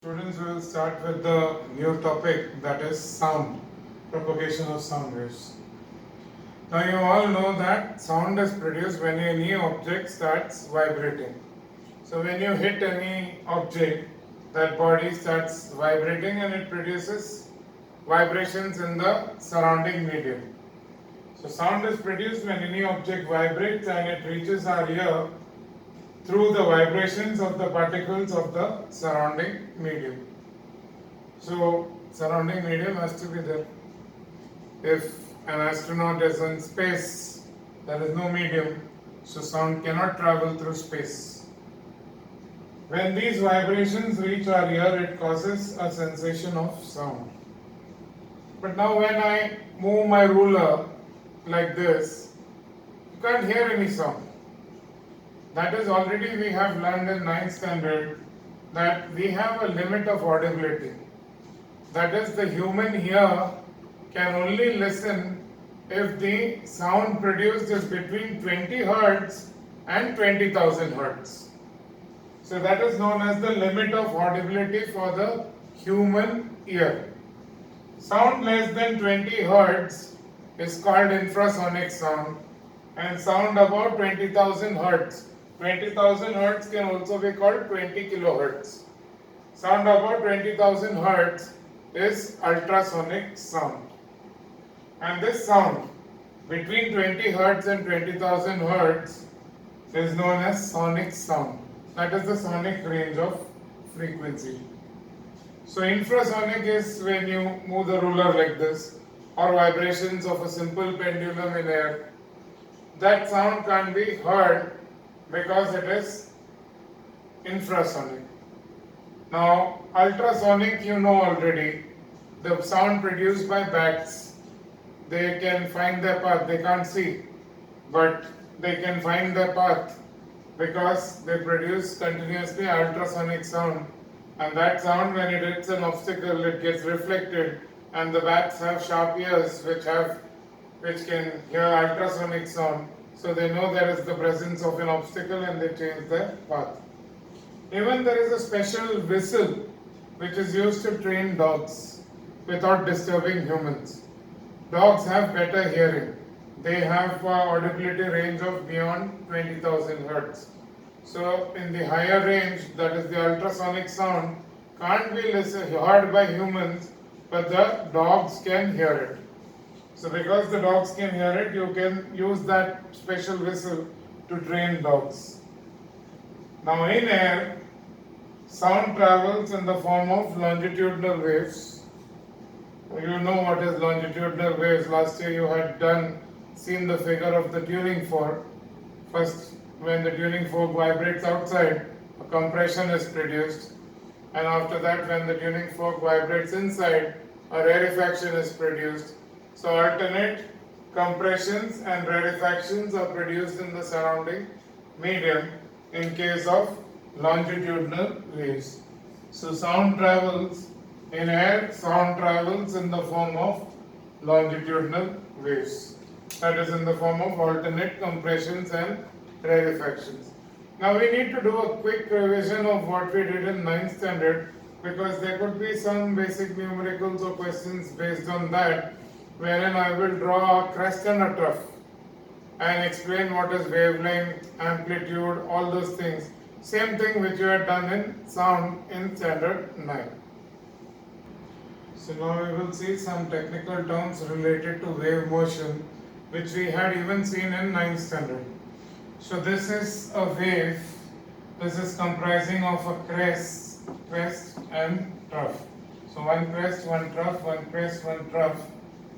Students, will start with the new topic, that is sound, propagation of sound waves. Now you all know that sound is produced when any object starts vibrating. So when you hit any object, that body starts vibrating and it produces vibrations in the surrounding medium. So sound is produced when any object vibrates and it reaches our ear through the vibrations of the particles of the surrounding medium. So surrounding medium has to be there. If an astronaut is in space, there is no medium, so sound cannot travel through space. When these vibrations reach our ear, it causes a sensation of sound. But now when I move my ruler like this, you can't hear any sound. That is, already we have learned in 9th standard that we have a limit of audibility. That is, the human ear can only listen if the sound produced is between 20 hertz and 20,000 hertz. So that is known as the limit of audibility for the human ear. Sound less than 20 hertz is called infrasonic sound, and sound above 20,000 hertz. 20,000 hertz can also be called 20 kilohertz. Sound above 20,000 hertz is ultrasonic sound. And this sound between 20 hertz and 20,000 hertz is known as sonic sound. That is the sonic range of frequency. So infrasonic is when you move the ruler like this, or vibrations of a simple pendulum in air. That sound can't be heard because it is infrasonic. Now ultrasonic, you know already, the sound produced by bats. They can find their path, they can't see, but they can find their path because they produce continuously ultrasonic sound, and that sound, when it hits an obstacle, it gets reflected, and the bats have sharp ears which can hear ultrasonic sound, so they know there is the presence of an obstacle and they change their path. Even there is a special whistle which is used to train dogs without disturbing humans. Dogs have better hearing. They have audibility range of beyond 20,000 hertz. So in the higher range, that is the ultrasonic sound, can't be heard by humans, but the dogs can hear it. So because the dogs can hear it, you can use that special whistle to train dogs. Now in air, sound travels in the form of longitudinal waves. You know what is longitudinal waves. Last year you had seen the figure of the tuning fork. First, when the tuning fork vibrates outside, a compression is produced, and after that, when the tuning fork vibrates inside, a rarefaction is produced. So alternate compressions and rarefactions are produced in the surrounding medium in case of longitudinal waves. So sound travels in air, sound travels in the form of longitudinal waves. That is in the form of alternate compressions and rarefactions. Now we need to do a quick revision of what we did in 9th standard, because there could be some basic numericals or questions based on that, wherein I will draw a crest and a trough and explain what is wavelength, amplitude, all those things. Same thing which you had done in sound in standard 9. So now we will see some technical terms related to wave motion, which we had even seen in 9th standard. So this is a wave. This is comprising of a crest and trough. So one crest, one trough, one crest, one trough.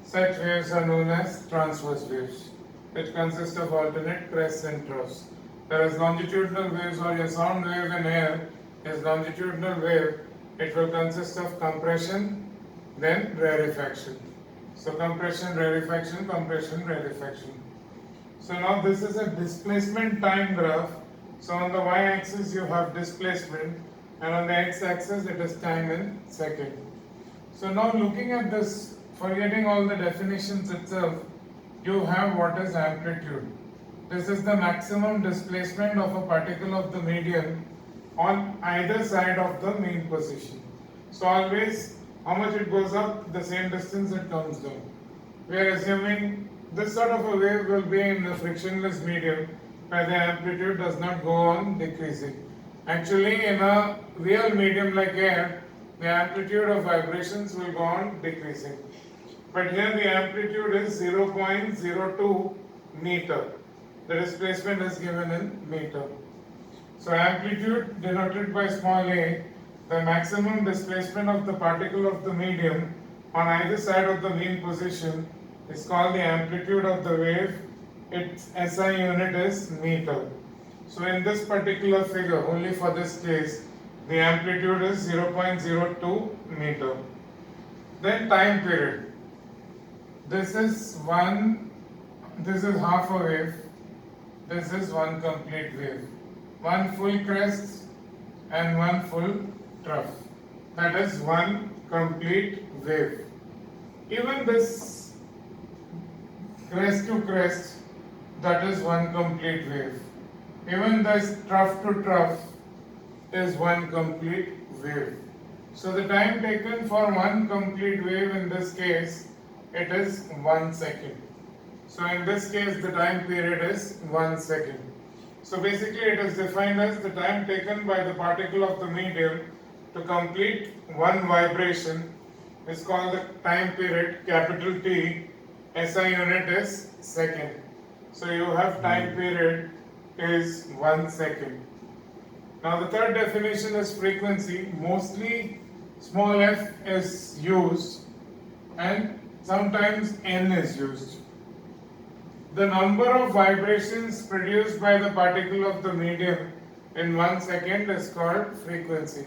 Such waves are known as transverse waves, which consist of alternate crests and troughs. Whereas longitudinal waves, or your sound wave in air is longitudinal wave, it will consist of compression, then rarefaction. So compression, rarefaction, compression, rarefaction. So now this is a displacement time graph. So on the y-axis you have displacement, and on the x-axis it is time in second. So now looking at this, forgetting all the definitions itself, you have what is amplitude. This is the maximum displacement of a particle of the medium on either side of the mean position. So always how much it goes up, the same distance it comes down. We are assuming this sort of a wave will be in a frictionless medium where the amplitude does not go on decreasing. Actually, in a real medium like air, the amplitude of vibrations will go on decreasing. But here the amplitude is 0.02 meter. The displacement is given in meter. So amplitude denoted by small a, the maximum displacement of the particle of the medium on either side of the mean position is called the amplitude of the wave. Its SI unit is meter. So in this particular figure, only for this case, the amplitude is 0.02 meter. Then time period. This is half a wave. This is one complete wave. One full crest and one full trough. That is one complete wave. Even this crest to crest, that is one complete wave. Even this trough to trough is one complete wave. So the time taken for one complete wave in this case, it is 1 second. So in this case, the time period is 1 second. So basically it is defined as the time taken by the particle of the medium to complete one vibration is called the time period, capital T. SI unit is second. So you have time period is 1 second. Now the third definition is frequency. Mostly small f is used and sometimes n is used. The number of vibrations produced by the particle of the medium in 1 second is called frequency.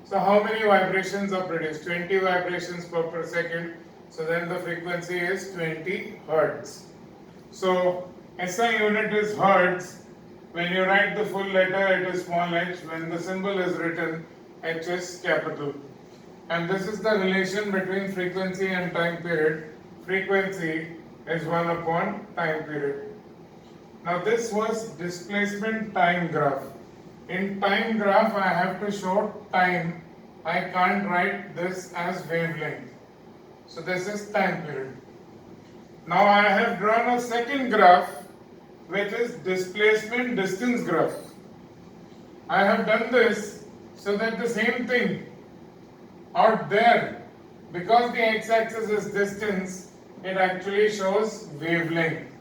So how many vibrations are produced? 20 vibrations per second. So then the frequency is 20 hertz. So SI unit is hertz. When you write the full letter, it is small h. When the symbol is written, h is capital. And this is the relation between frequency and time period. Frequency is 1 upon time period. Now this was displacement time graph. In time graph, I have to show time. I can't write this as wavelength. So this is time period. Now I have drawn a second graph, which is displacement distance graph. I have done this so that the same thing out there, because the x-axis is distance, it actually shows wavelength.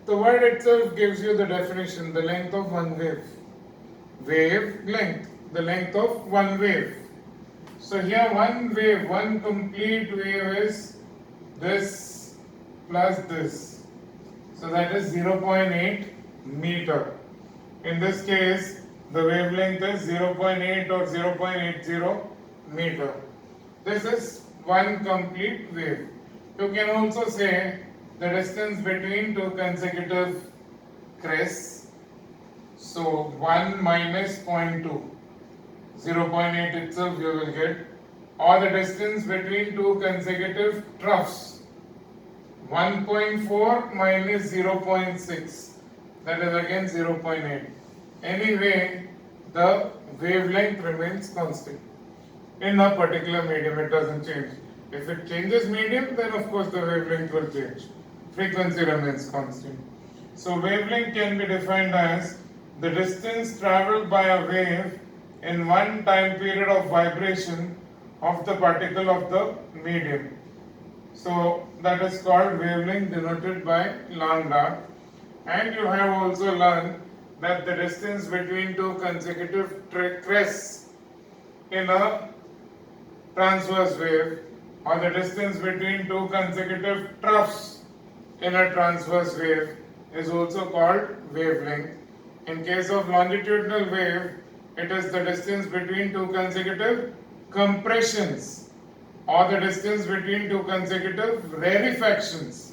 The word itself gives you the definition, the length of one wave. Wavelength, the length of one wave. So here one wave, one complete wave is this plus this. So that is 0.8 meter. In this case, the wavelength is 0.8 or 0.80 meter. This is one complete wave. You can also say the distance between two consecutive crests. So 1 minus 0.2, 0.8 itself you will get, or the distance between two consecutive troughs. 1.4 minus 0.6, that is again 0.8. Anyway, the wavelength remains constant. In a particular medium, it doesn't change. If it changes medium, then of course the wavelength will change. Frequency remains constant. So wavelength can be defined as the distance traveled by a wave in one time period of vibration of the particle of the medium. So that is called wavelength, denoted by lambda. And you have also learned that the distance between two consecutive crests in a transverse wave, or the distance between two consecutive troughs in a transverse wave, is also called wavelength. In case of longitudinal wave, it is the distance between two consecutive compressions, or the distance between two consecutive rarefactions,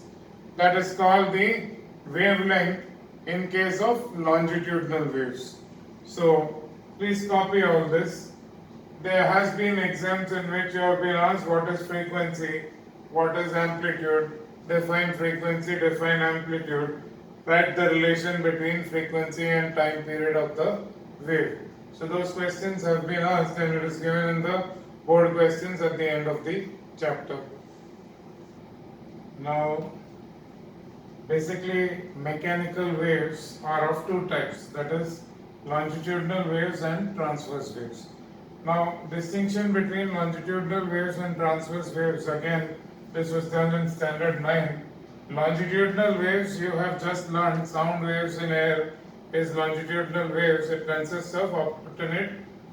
that is called the wavelength in case of longitudinal waves. So please copy all this. There has been exams in which you have been asked what is frequency, what is amplitude, define frequency, define amplitude, write the relation between frequency and time period of the wave. So those questions have been asked and it is given in the board questions at the end of the chapter. Now, basically mechanical waves are of two types, that is longitudinal waves and transverse waves. Now, distinction between longitudinal waves and transverse waves, again, this was done in standard 9. Longitudinal waves, you have just learned, sound waves in air is longitudinal waves. It consists of alternate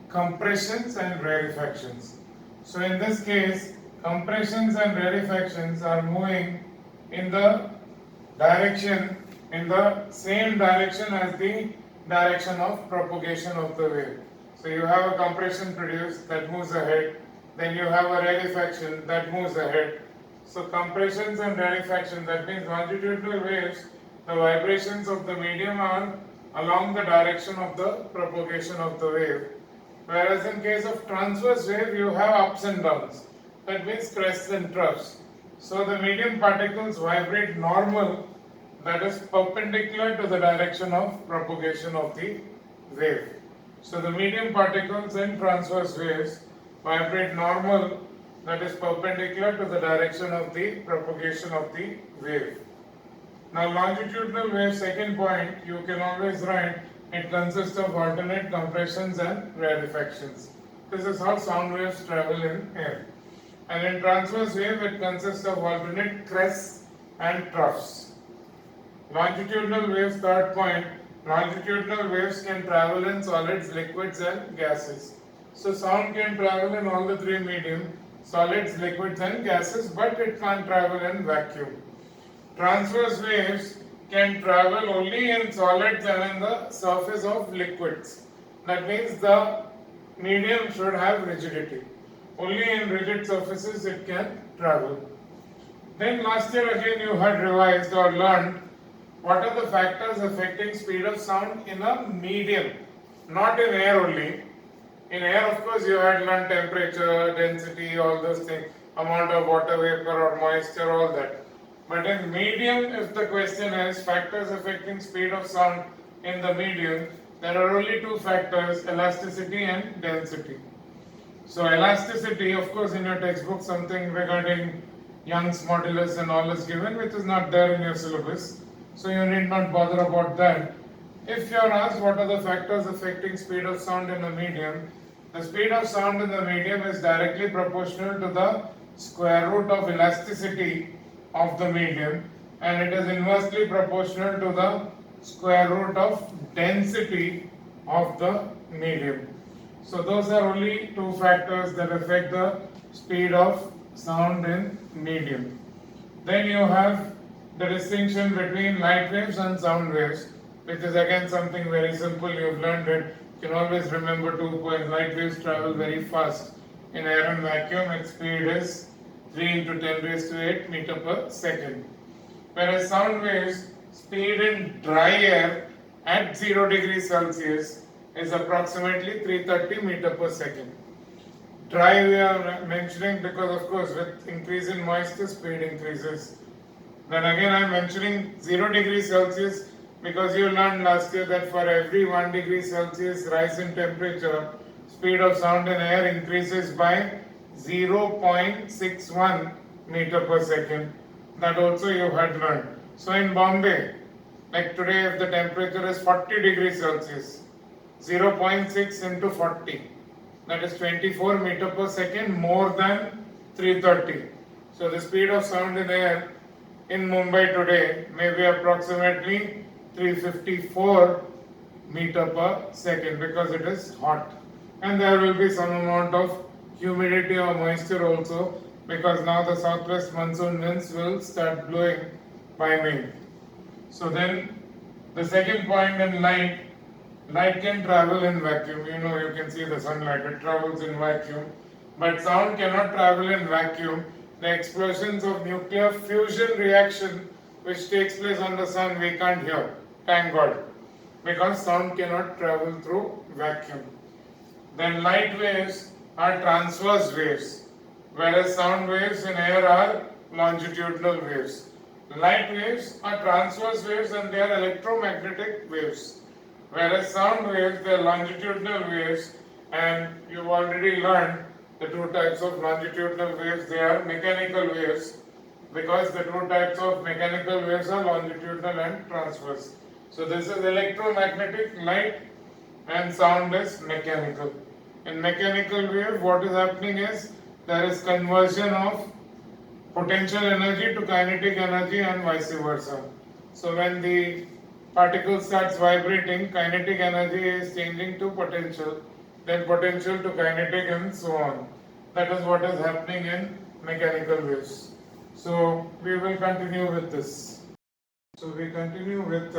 compressions and rarefactions. So in this case, compressions and rarefactions are moving in the direction, in the same direction as the direction of propagation of the wave. So you have a compression produced that moves ahead, then you have a rarefaction that moves ahead. So compressions and rarefaction, that means longitudinal waves, the vibrations of the medium are along the direction of the propagation of the wave. Whereas in case of transverse wave, you have ups and downs. That means crests and troughs. So the medium particles vibrate normal, that is perpendicular to the direction of propagation of the wave. So the medium particles in transverse waves vibrate normal, that is perpendicular to the direction of the propagation of the wave. Now longitudinal wave, second point, you can always write, it consists of alternate compressions and rarefactions. This is how sound waves travel in air. And in transverse wave, it consists of alternate crests and troughs. Longitudinal waves, third point, longitudinal waves can travel in solids, liquids and gases. So sound can travel in all the three medium, solids, liquids and gases, but it can't travel in vacuum. Transverse waves can travel only in solids and in the surface of liquids. That means the medium should have rigidity. Only in rigid surfaces it can travel. Then last year again you had revised or learned what are the factors affecting speed of sound in a medium, not in air only. In air, of course, you had learned temperature, density, all those things, amount of water vapor or moisture, all that. But in medium, if the question is factors affecting speed of sound in the medium, there are only two factors, elasticity and density. So elasticity, of course, in your textbook, something regarding Young's modulus and all is given, which is not there in your syllabus. So you need not bother about that. If you are asked what are the factors affecting speed of sound in a medium, the speed of sound in the medium is directly proportional to the square root of elasticity of the medium, and it is inversely proportional to the square root of density of the medium. So those are only two factors that affect the speed of sound in medium. Then you have the distinction between light waves and sound waves, which is again something very simple. You've learned it. You can always remember 2 points. Light waves travel very fast. In air and vacuum, its speed is 3 into 10 raised to 8 meter per second. Whereas sound waves, speed in dry air at 0 degrees Celsius is approximately 330 meter per second. Dry we are mentioning because of course with increase in moisture, speed increases. Then again I am mentioning 0 degrees Celsius because you learned last year that for every 1 degree Celsius rise in temperature, speed of sound in air increases by 0.61 meter per second. That also you had learned. So in Bombay, like today if the temperature is 40 degrees Celsius, 0.6 into 40, that is 24 meter per second more than 330. So the speed of sound in air in Mumbai today may be approximately 354 meter per second because it is hot. And there will be some amount of humidity or moisture also because now the southwest monsoon winds will start blowing by May. So then the second point in light can travel in vacuum. You know, you can see the sunlight, it travels in vacuum. But sound cannot travel in vacuum. The explosions of nuclear fusion reaction which takes place on the sun we can't hear, thank God, because sound cannot travel through vacuum. Then light waves are transverse waves, whereas sound waves in air are longitudinal waves. Light waves are transverse waves and they are electromagnetic waves, whereas sound waves, they are longitudinal waves, and you've already learned The two types of longitudinal waves, they are mechanical waves, because the two types of mechanical waves are longitudinal and transverse. So this is electromagnetic, light, and sound is mechanical. In mechanical wave, what is happening is there is conversion of potential energy to kinetic energy and vice versa. So when the particle starts vibrating, kinetic energy is changing to potential, then potential to kinetic, and so on. That is what is happening in mechanical waves. So we will continue with this. So we continue with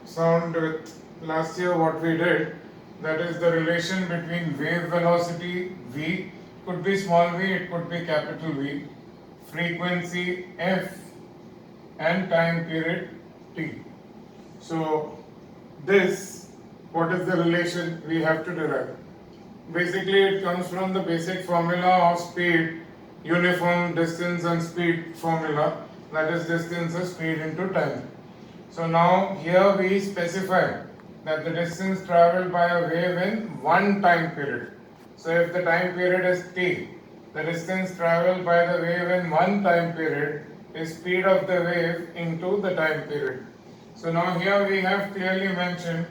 sound with last year what we did, that is the relation between wave velocity v, could be small v, it could be capital V, frequency f, and time period t. So this, what is the relation we have to derive? Basically it comes from the basic formula of speed, uniform distance and speed formula, that is distance is speed into time. So now here we specify that the distance travelled by a wave in one time period. So if the time period is t, the distance travelled by the wave in one time period is speed of the wave into the time period. So now here we have clearly mentioned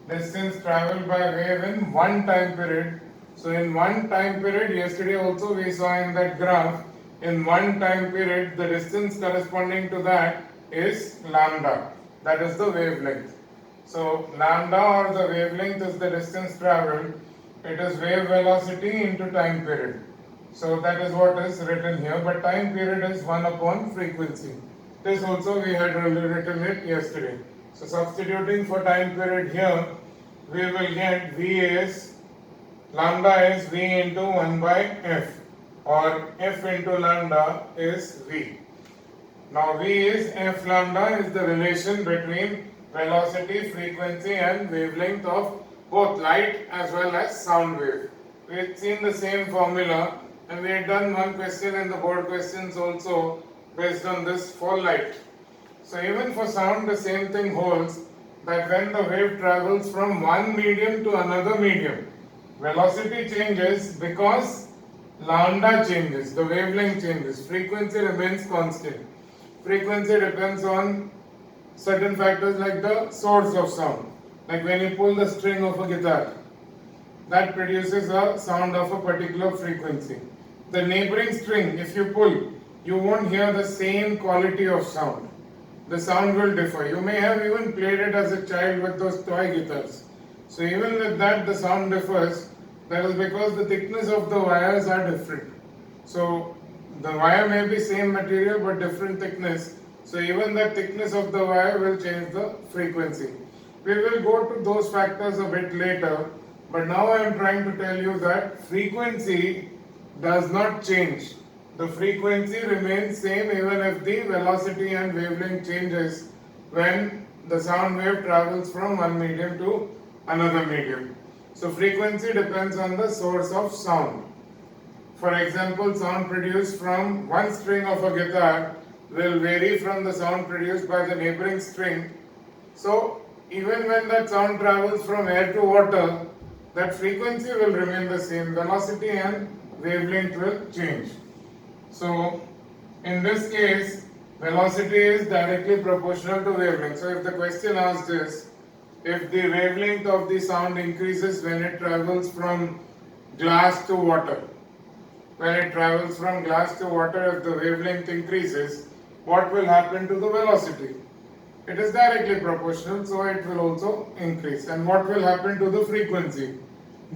distance travelled by wave in one time period. So in one time period, yesterday also we saw in that graph, in one time period the distance corresponding to that is lambda, that is the wavelength. So lambda or the wavelength is the distance travelled, it is wave velocity into time period. So that is what is written here, but time period is 1 upon frequency. This also we had written it yesterday. So substituting for time period here, we will get V is, lambda is V into 1 by F, or F into lambda is V. Now V is F lambda is the relation between velocity, frequency and wavelength of both light as well as sound wave. We had seen the same formula and we had done one question in the board questions also based on this for light. So even for sound the same thing holds, that when the wave travels from one medium to another medium, velocity changes because lambda changes, the wavelength changes, frequency remains constant. Frequency depends on certain factors like the source of sound. Like when you pull the string of a guitar, that produces a sound of a particular frequency. The neighboring string, if you pull, you won't hear the same quality of sound. The sound will differ. You may have even played it as a child with those toy guitars. So even with that the sound differs. That is because the thickness of the wires are different. So the wire may be same material but different thickness. So even the thickness of the wire will change the frequency. We will go to those factors a bit later, but now I am trying to tell you that frequency does not change. The frequency remains same even if the velocity and wavelength changes when the sound wave travels from one medium to another medium. So frequency depends on the source of sound. For example, sound produced from one string of a guitar will vary from the sound produced by the neighboring string. So even when that sound travels from air to water, that frequency will remain the same, velocity and wavelength will change. So in this case, velocity is directly proportional to wavelength. So if the question asked is, if the wavelength of the sound increases when it travels from glass to water, when it travels from glass to water, if the wavelength increases, what will happen to the velocity? It is directly proportional, so it will also increase. And what will happen to the frequency?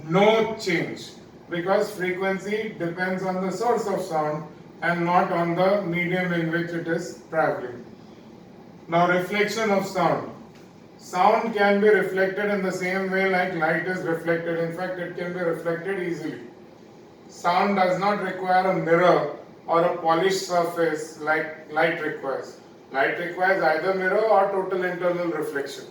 No change, because frequency depends on the source of sound and not on the medium in which it is traveling. Now, reflection of sound. Sound can be reflected in the same way like light is reflected. In fact, it can be reflected easily. Sound does not require a mirror or a polished surface like light requires. Light requires either mirror or total internal reflection.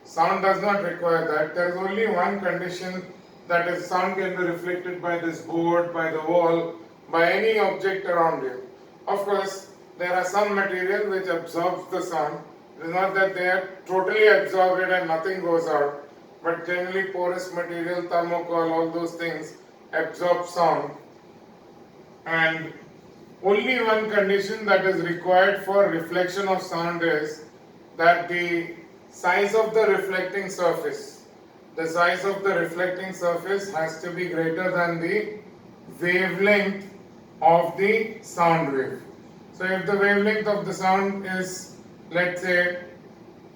Sound does not require that. There is only one condition, that is sound can be reflected by this board, by the wall, by any object around you. Of course, there are some material which absorbs the sound. It is not that they are totally absorbed and nothing goes out, but generally porous material, thermocol, all those things absorb sound And only one condition that is required for reflection of sound is that the size of the reflecting surface, the size of the reflecting surface has to be greater than the wavelength of the sound wave. So if the wavelength of the sound is, let's say,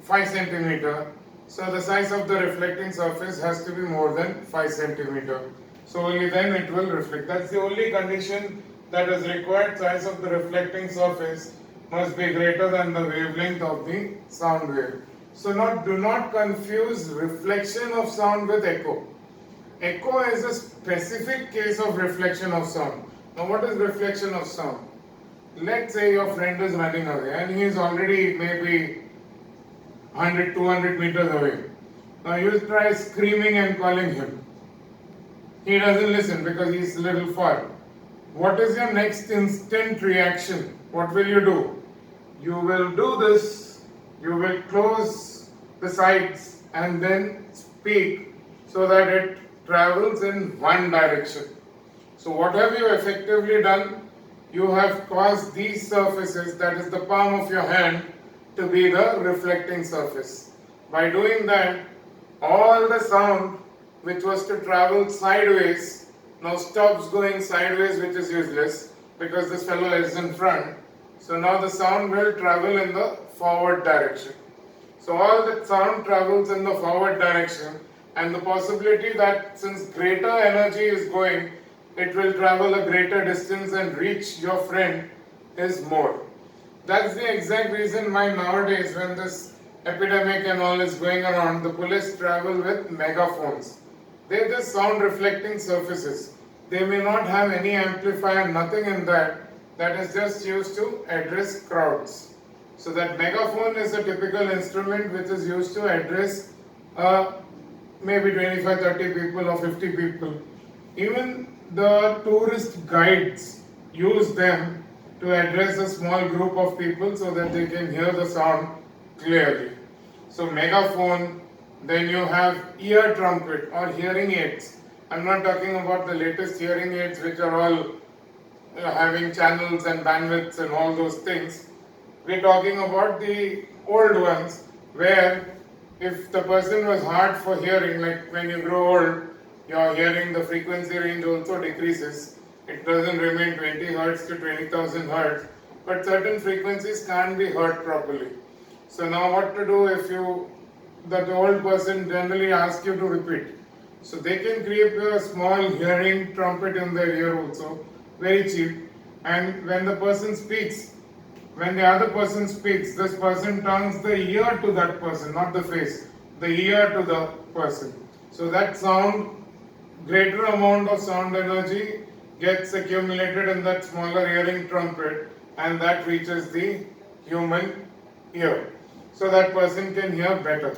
5 centimeter, so the size of the reflecting surface has to be more than 5 centimeter. So only then it will reflect. That's the only condition that is required. Size of the reflecting surface must be greater than the wavelength of the sound wave. So do not confuse reflection of sound with echo. Echo is a specific case of reflection of sound. Now what is reflection of sound? Let's say your friend is running away and he is already maybe 100, 200 meters away. Now you try screaming and calling him. He doesn't listen because he's a little far. What is your next instant reaction? What will you do? You will do this, you will close the sides and then speak so that it travels in one direction. So what have you effectively done? You have caused these surfaces, that is the palm of your hand, to be the reflecting surface. By doing that, all the sound which was to travel sideways now stops going sideways, which is useless because this fellow is in front. So now the sound will travel in the forward direction. So all the sound travels in the forward direction, and the possibility that since greater energy is going, it will travel a greater distance and reach your friend is more. That's the exact reason why nowadays when this epidemic and all is going around, the police travel with megaphones. They're just sound reflecting surfaces. They may not have any amplifier, nothing in that. That is just used to address crowds. So that megaphone is a typical instrument which is used to address maybe 25, 30 people or 50 people. Even the tourist guides use them to address a small group of people so that they can hear the sound clearly. So megaphone, then you have ear trumpet or hearing aids. I'm not talking about the latest hearing aids which are all having channels and bandwidths and all those things. We're talking about the old ones where if the person was hard for hearing, like when you grow old, your hearing, the frequency range also decreases. It doesn't remain 20 Hertz to 20,000 Hertz, but certain frequencies can't be heard properly. So now what to do if the old person generally asks you to repeat. So they can create a small hearing trumpet in their ear also, very cheap. And when the person speaks, when the other person speaks, this person turns the ear to that person, not the face, the ear to the person. So that sound, greater amount of sound energy gets accumulated in that smaller hearing trumpet, and that reaches the human ear. So that person can hear better.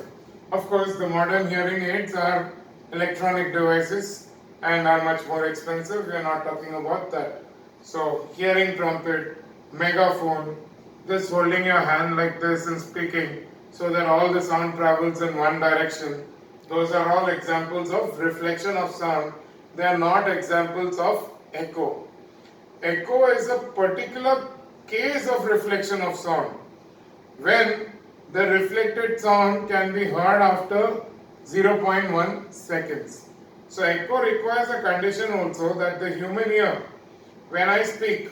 Of course, the modern hearing aids are electronic devices and are much more expensive. We are not talking about that. So hearing trumpet, megaphone, just holding your hand like this and speaking so that all the sound travels in one direction. Those are all examples of reflection of sound. They are not examples of echo. Echo is a particular case of reflection of sound when the reflected sound can be heard after 0.1 seconds. So echo requires a condition also that the human ear, when I speak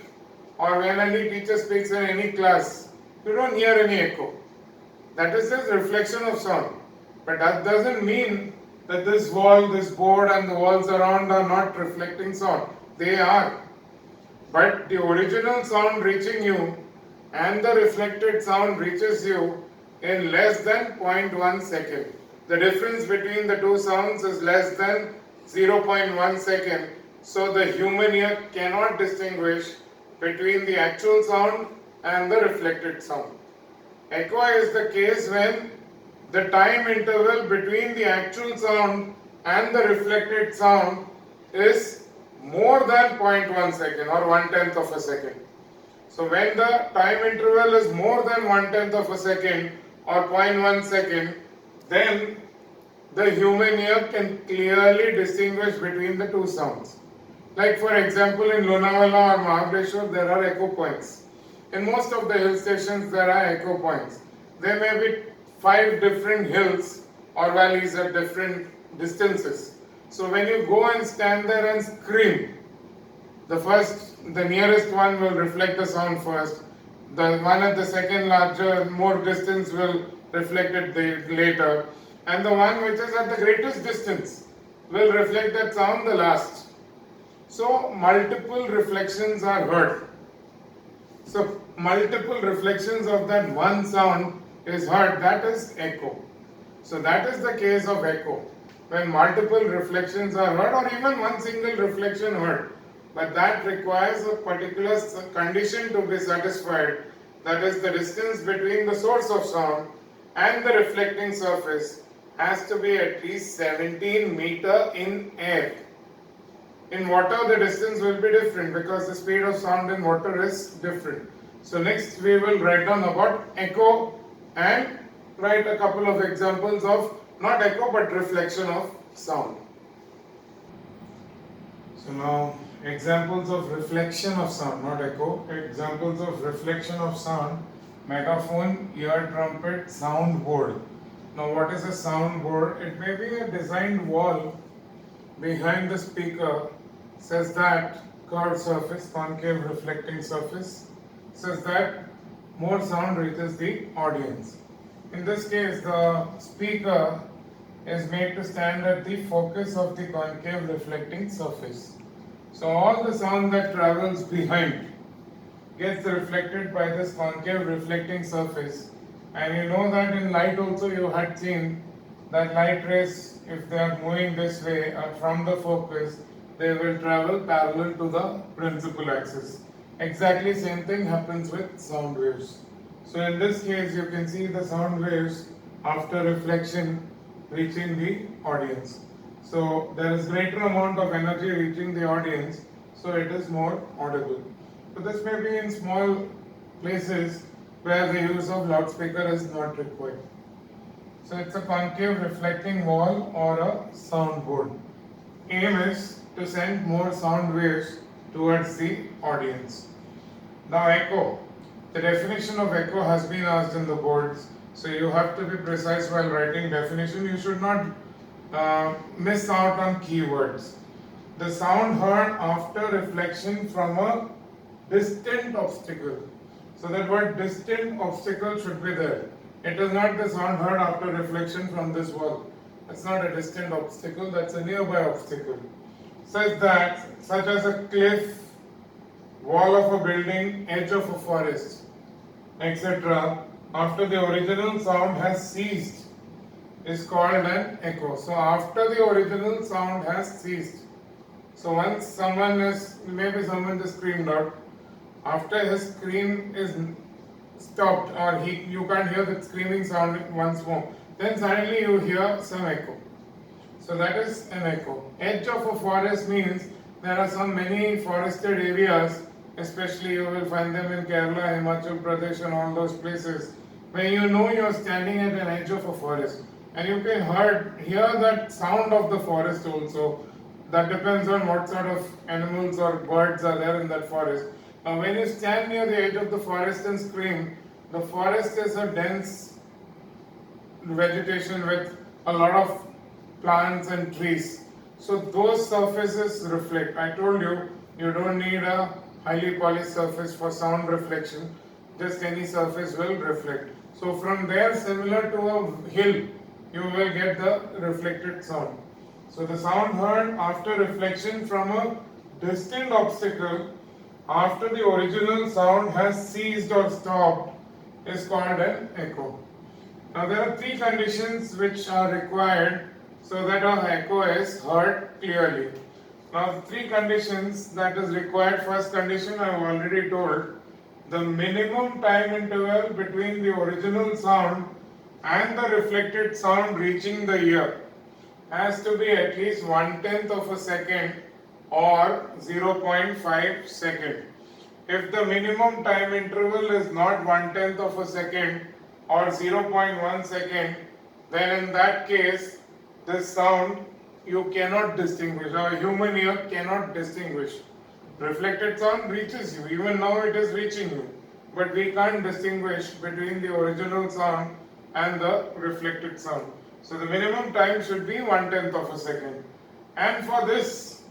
or when any teacher speaks in any class, you don't hear any echo. That is just reflection of sound. But that doesn't mean that this wall, this board and the walls around are not reflecting sound. They are. But the original sound reaching you and the reflected sound reaches you in less than 0.1 second. The difference between the two sounds is less than 0.1 second. So the human ear cannot distinguish between the actual sound and the reflected sound. Echo is the case when the time interval between the actual sound and the reflected sound is more than 0.1 second or 1/10 of a second. So when the time interval is more than 1/10 of a second or 0.1 second, then the human ear can clearly distinguish between the two sounds. Like for example, in Lonavala or Mahabaleshwar, there are echo points. In most of the hill stations, there are echo points. There may be 5 different hills or valleys at different distances. So when you go and stand there and scream, the nearest one will reflect the sound first. The one at the second larger, more distance will reflect it later. And the one which is at the greatest distance will reflect that sound the last. So multiple reflections are heard. So multiple reflections of that one sound is heard. That is echo. So that is the case of echo. When multiple reflections are heard or even one single reflection heard. But that requires a particular condition to be satisfied. That is, the distance between the source of sound and the reflecting surface has to be at least 17 meter in air. In water, the distance will be different because the speed of sound in water is different. So next we will write down about echo and write a couple of examples of not echo but reflection of sound. So now examples of reflection of sound, not echo. Examples of reflection of sound: megaphone, ear trumpet, soundboard. Now what is a soundboard? It may be a designed wall behind the speaker, says that curved surface, concave reflecting surface, says that more sound reaches the audience. In this case, the speaker is made to stand at the focus of the concave reflecting surface. So all the sound that travels behind gets reflected by this concave reflecting surface. And you know that in light also you had seen that light rays, if they are moving this way from the focus, they will travel parallel to the principal axis. Exactly same thing happens with sound waves. So in this case you can see the sound waves after reflection reaching the audience. So there is greater amount of energy reaching the audience, so it is more audible. So this may be in small places where the use of loudspeaker is not required. So it's a concave reflecting wall or a soundboard. Aim is to send more sound waves towards the audience. Now echo. The definition of echo has been asked in the boards, so you have to be precise while writing definition. You should not miss out on keywords. The sound heard after reflection from a distant obstacle. So that word distant obstacle should be there. It is not the sound heard after reflection from this wall. That's not a distant obstacle, that's a nearby obstacle. Such as a cliff, wall of a building, edge of a forest, etc., after the original sound has ceased, is called an echo. So after the original sound has ceased, so once maybe someone just screamed out, after his scream is stopped or you can't hear the screaming sound once more, then suddenly you hear some echo. So that is an echo. Edge of a forest means there are many forested areas, especially you will find them in Kerala, Himachal Pradesh and all those places, where you know you are standing at an edge of a forest. And you can hear that sound of the forest also. That depends on what sort of animals or birds are there in that forest. Now when you stand near the edge of the forest and scream, the forest is a dense vegetation with a lot of plants and trees. So those surfaces reflect. I told you, you don't need a highly polished surface for sound reflection. Just any surface will reflect. So from there, similar to a hill, you will get the reflected sound. So the sound heard after reflection from a distant obstacle after the original sound has ceased or stopped is called an echo. Now there are 3 conditions which are required so that an echo is heard clearly. Now the 3 conditions that is required. First condition I have already told. The minimum time interval between the original sound and the reflected sound reaching the ear has to be at least 1/10 of a second or 0.5 second. If the minimum time interval is not 1/10 of a second or 0.1 second, then in that case this sound you cannot distinguish, or human ear cannot distinguish. Reflected sound reaches you, even now it is reaching you, but we can't distinguish between the original sound and the reflected sound. So the minimum time should be 1/10 of a second. And for this,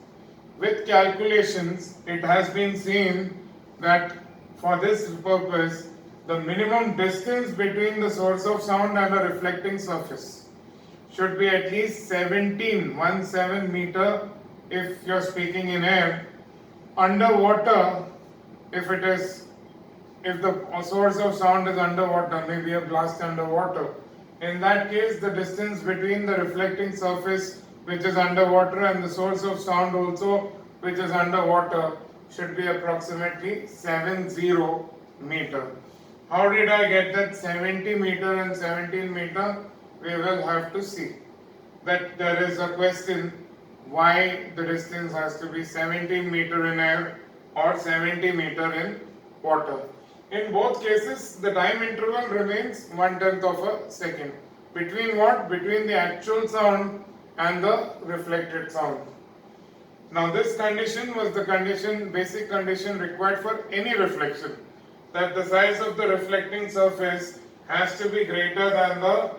with calculations, it has been seen that for this purpose, the minimum distance between the source of sound and a reflecting surface should be at least 17 meter if you're speaking in air. Underwater, if the source of sound is underwater, maybe a blast underwater, in that case the distance between the reflecting surface which is underwater and the source of sound also which is underwater should be approximately 70 meter. How did I get that 70 meter and 17 meter? We will have to see. That there is a question why the distance has to be 17 meter in air or 70 meter in water. In both cases, the time interval remains 1/10 of a second. Between what? Between the actual sound and the reflected sound. Now this condition was the basic condition required for any reflection, that the size of the reflecting surface has to be greater than the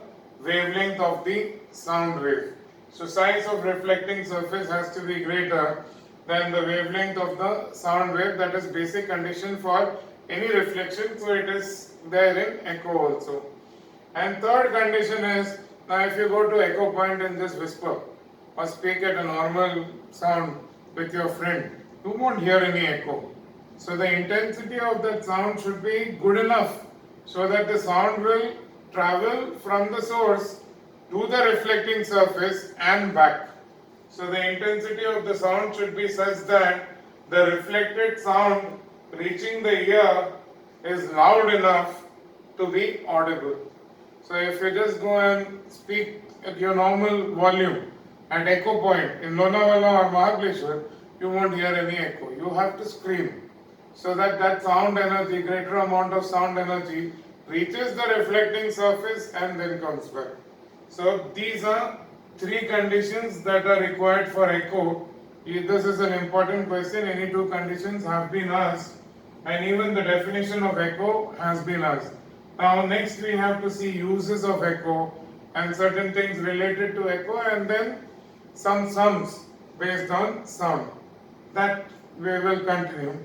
wavelength of the sound wave. So size of reflecting surface has to be greater than the wavelength of the sound wave. That is basic condition for any reflection, so it is there in echo also. And third condition is, now if you go to echo point and just whisper or speak at a normal sound with your friend, you won't hear any echo. So the intensity of that sound should be good enough so that the sound will travel from the source to the reflecting surface and back. So the intensity of the sound should be such that the reflected sound reaching the ear is loud enough to be audible. So if you just go and speak at your normal volume at echo point in Lonavala or Mahabaleshwar, you won't hear any echo. You have to scream so that that sound energy, greater amount of sound energy, reaches the reflecting surface and then comes back. So these are three conditions that are required for echo. This is an important question. Any two conditions have been asked, and even the definition of echo has been asked. Now next we have to see uses of echo and certain things related to echo, and then some sums based on sound. That we will continue.